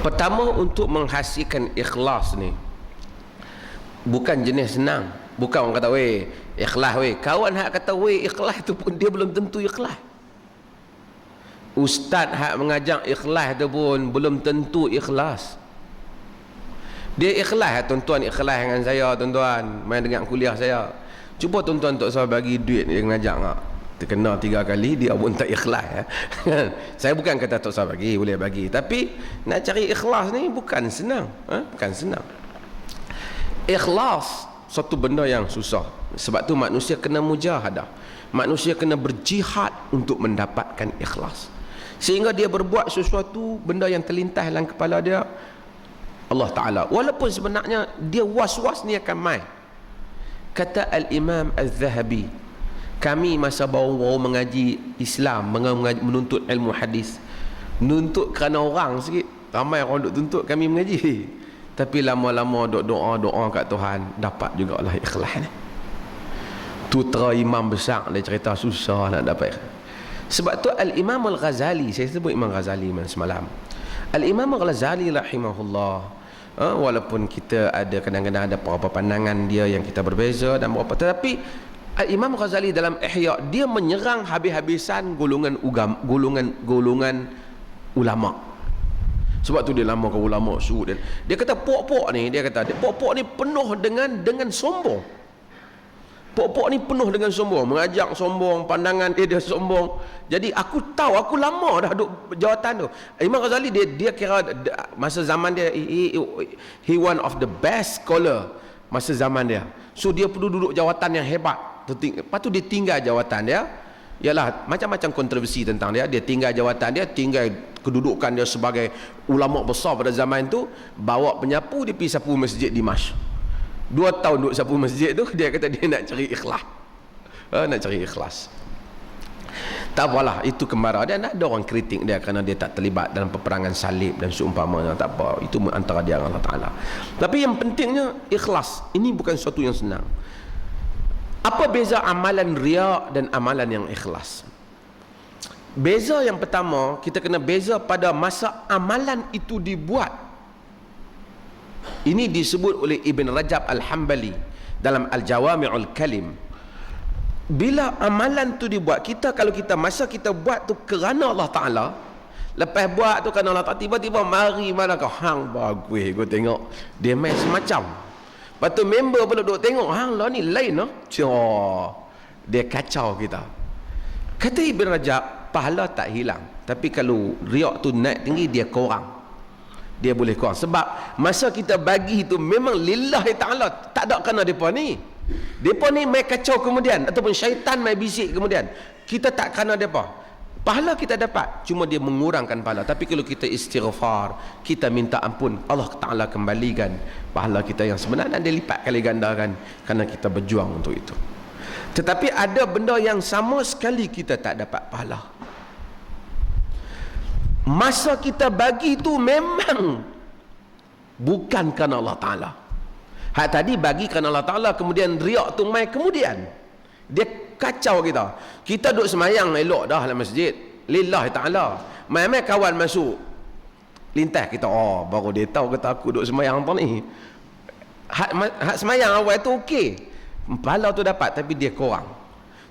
Pertama, untuk menghasilkan ikhlas ni bukan jenis senang. Bukan orang kata weh ikhlas weh. Kawan hak kata weh ikhlas tu pun dia belum tentu ikhlas. Ustaz hak mengajak ikhlas tu pun belum tentu ikhlas. Dia ikhlas tuan-tuan, ikhlas dengan saya tuan-tuan, main dengan kuliah saya. Cuba tuan-tuan tak saya bagi duit dia ngajak ngak. Terkena 3 kali dia pun tak ikhlas ya. Saya bukan kata tak saya bagi, boleh bagi, tapi nak cari ikhlas ni bukan senang, bukan senang. Ikhlas satu benda yang susah. Sebab tu manusia kena mujahadah. Manusia kena berjihad untuk mendapatkan ikhlas. Sehingga dia berbuat sesuatu benda yang terlintas dalam kepala dia Allah Ta'ala, walaupun sebenarnya dia was-was ni akan mai. Kata Al-Imam Al-Zahabi, kami masa baru-baru mengaji Islam, menuntut ilmu hadis, nuntut kerana orang sikit, ramai orang duk tuntut kami mengaji, tapi lama-lama duk doa-doa kat Tuhan, dapat juga lah ikhlas ni. Tutera imam besar dia cerita susah nak dapat. Sebab tu Al-Imam Al-Ghazali, saya sebut Imam Ghazali semalam, Al-Imam Al-Ghazali rahimahullah, walaupun kita ada kadang-kadang ada beberapa pandangan dia yang kita berbeza dan beberapa, tetapi Al-Imam Ghazali dalam Ihya dia menyerang habis-habisan golongan ulama. Sebab tu dia lama ke ulama suruh dia kata pok-pok ni, dia kata pok-pok ni penuh dengan sombong. Pok-pok ni penuh dengan sombong, mengajak sombong, pandangan dia sombong. Jadi aku tahu, aku lama dah duduk jawatan tu. Imam Ghazali dia kira masa zaman dia he one of the best scholar masa zaman dia. So dia perlu duduk jawatan yang hebat. Lepas tu dia tinggal jawatan dia. Yalah macam-macam kontroversi tentang dia. Dia tinggal jawatan dia, tinggal kedudukan dia sebagai ulama besar pada zaman tu, bawa penyapu dia pergi sapu masjid Dimash. 2 tahun duduk sapu masjid tu, dia kata dia nak cari ikhlas. Nak cari ikhlas. Tak apalah, itu kemara dia. Nak ada orang kritik dia kerana dia tak terlibat dalam peperangan salib dan seumpamanya. Tak apa, itu antara dia dengan Allah Ta'ala. Tapi yang pentingnya ikhlas. Ini bukan sesuatu yang senang. Apa beza amalan riya dan amalan yang ikhlas? Beza yang pertama, kita kena beza pada masa amalan itu dibuat. Ini disebut oleh Ibn Rajab Al-Hambali dalam Al-Jawami'ul Kalim. Bila amalan tu dibuat, kalau kita masa kita buat tu kerana Allah Ta'ala, lepas buat tu kerana Allah Ta'ala, tiba-tiba mari mana kau hang bagus, kau tengok dia main semacam. Lepas tu member pula duk tengok hang lah ni lain lah. Dia kacau kita. Kata Ibn Rajab, pahala tak hilang, tapi kalau riak tu naik tinggi, dia kurang. Dia boleh kurang. Sebab masa kita bagi itu memang lillahi ta'ala, tak ada kerana mereka ni. Mereka ni main kacau kemudian, ataupun syaitan main bisik kemudian. Kita tak kerana mereka. Pahala kita dapat, cuma dia mengurangkan pahala. Tapi kalau kita istighfar, kita minta ampun, Allah Ta'ala kembalikan pahala kita yang sebenar, dan dia lipat kali gandakan kerana kita berjuang untuk itu. Tetapi ada benda yang sama sekali kita tak dapat pahala. Masa kita bagi itu memang bukan kerana Allah Ta'ala. Hak tadi bagi kerana Allah Ta'ala, kemudian riak tu mai kemudian. Dia kacau kita. Kita duduk semayang elok dah dalam masjid, lillahi ta'ala. Mai-mai kawan masuk, lintas kita, baru dia tahu kata aku duduk semayang apa ni. Hak semayang awal tu okey, pahala tu dapat, tapi dia kurang.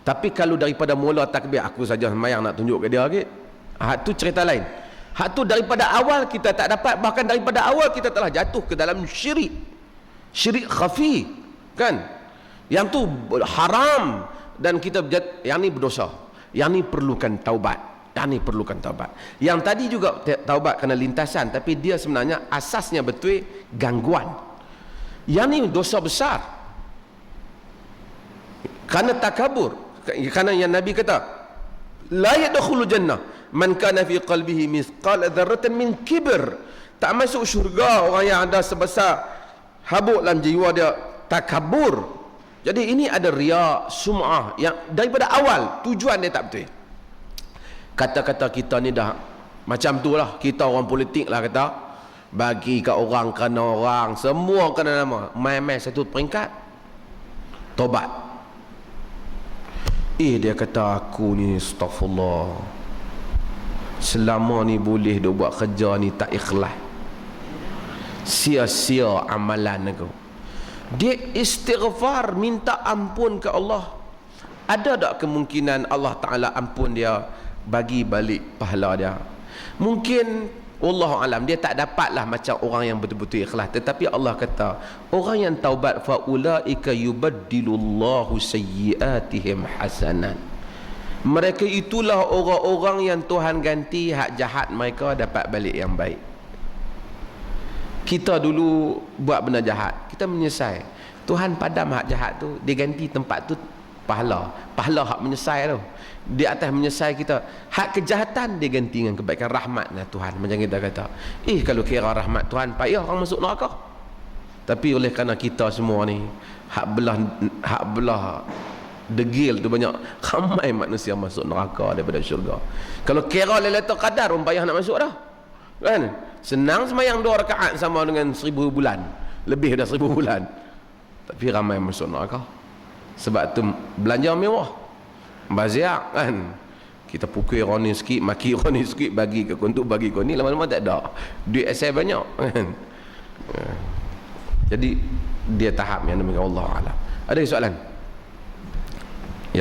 Tapi kalau daripada mula takbir, aku saja semayang nak tunjuk ke dia lagi, hak tu cerita lain. Hak tu daripada awal kita tak dapat, bahkan daripada awal kita telah jatuh ke dalam syirik khafi, kan? Yang tu haram, dan kita yang ni berdosa, yang ni perlukan taubat, yang tadi juga taubat kerana lintasan, tapi dia sebenarnya asasnya betul gangguan. Yang ni dosa besar kerana takabur, kerana yang Nabi kata la yadkhulu jannah man kana fi qalbihi mithqala dzarratin min kibr. Tak masuk syurga orang yang ada sebesar habuk dalam jiwa dia takabur. Jadi ini ada riya, sum'ah yang daripada awal tujuan dia tak betul. Kata-kata kita ni dah macam tu lah. Kita orang politik lah kata, bagi kat orang kerana orang, semua kerana nama, main-main satu peringkat, tobat. Dia kata aku ni astaghfirullah, selama ni boleh dia buat kerja ni tak ikhlas, sia-sia amalan aku. Dia istighfar, minta ampun ke Allah. Ada tak kemungkinan Allah Ta'ala ampun dia, bagi balik pahala dia? Mungkin wallahu alam dia tak dapatlah macam orang yang betul-betul ikhlas, tetapi Allah kata orang yang taubat fa ulaika yubaddilullahu sayyiatihim hasanat. Mereka itulah orang-orang yang Tuhan ganti hak jahat mereka dapat balik yang baik. Kita dulu buat benda jahat, kita menyesal, Tuhan padam hak jahat tu, dia ganti tempat tu pahala hak menyesal tu. Di atas menyesal kita, hak kejahatan dia ganti dengan kebaikan, rahmatlah Tuhan. Macam kita kata, kalau kira rahmat Tuhan payah orang masuk neraka. Tapi oleh kerana kita semua ni hak belah degil tu banyak, ramai manusia masuk neraka daripada syurga. Kalau kira Lailatul Qadar pun payah nak masuk dah, kan? Senang sembahyang 2 rakaat sama dengan 1000 bulan, lebih dah 1000 bulan, tapi ramai masuk neraka. Sebab tu belanja mewah, baziak, kan? Kita pukul orang ni sikit, maki orang ni sikit, bagi ke kontuk, bagi kau ni, lama-lama tak ada duit asal banyak, kan? Jadi dia tahap yang demikian. Allah Alam. Ada soalan?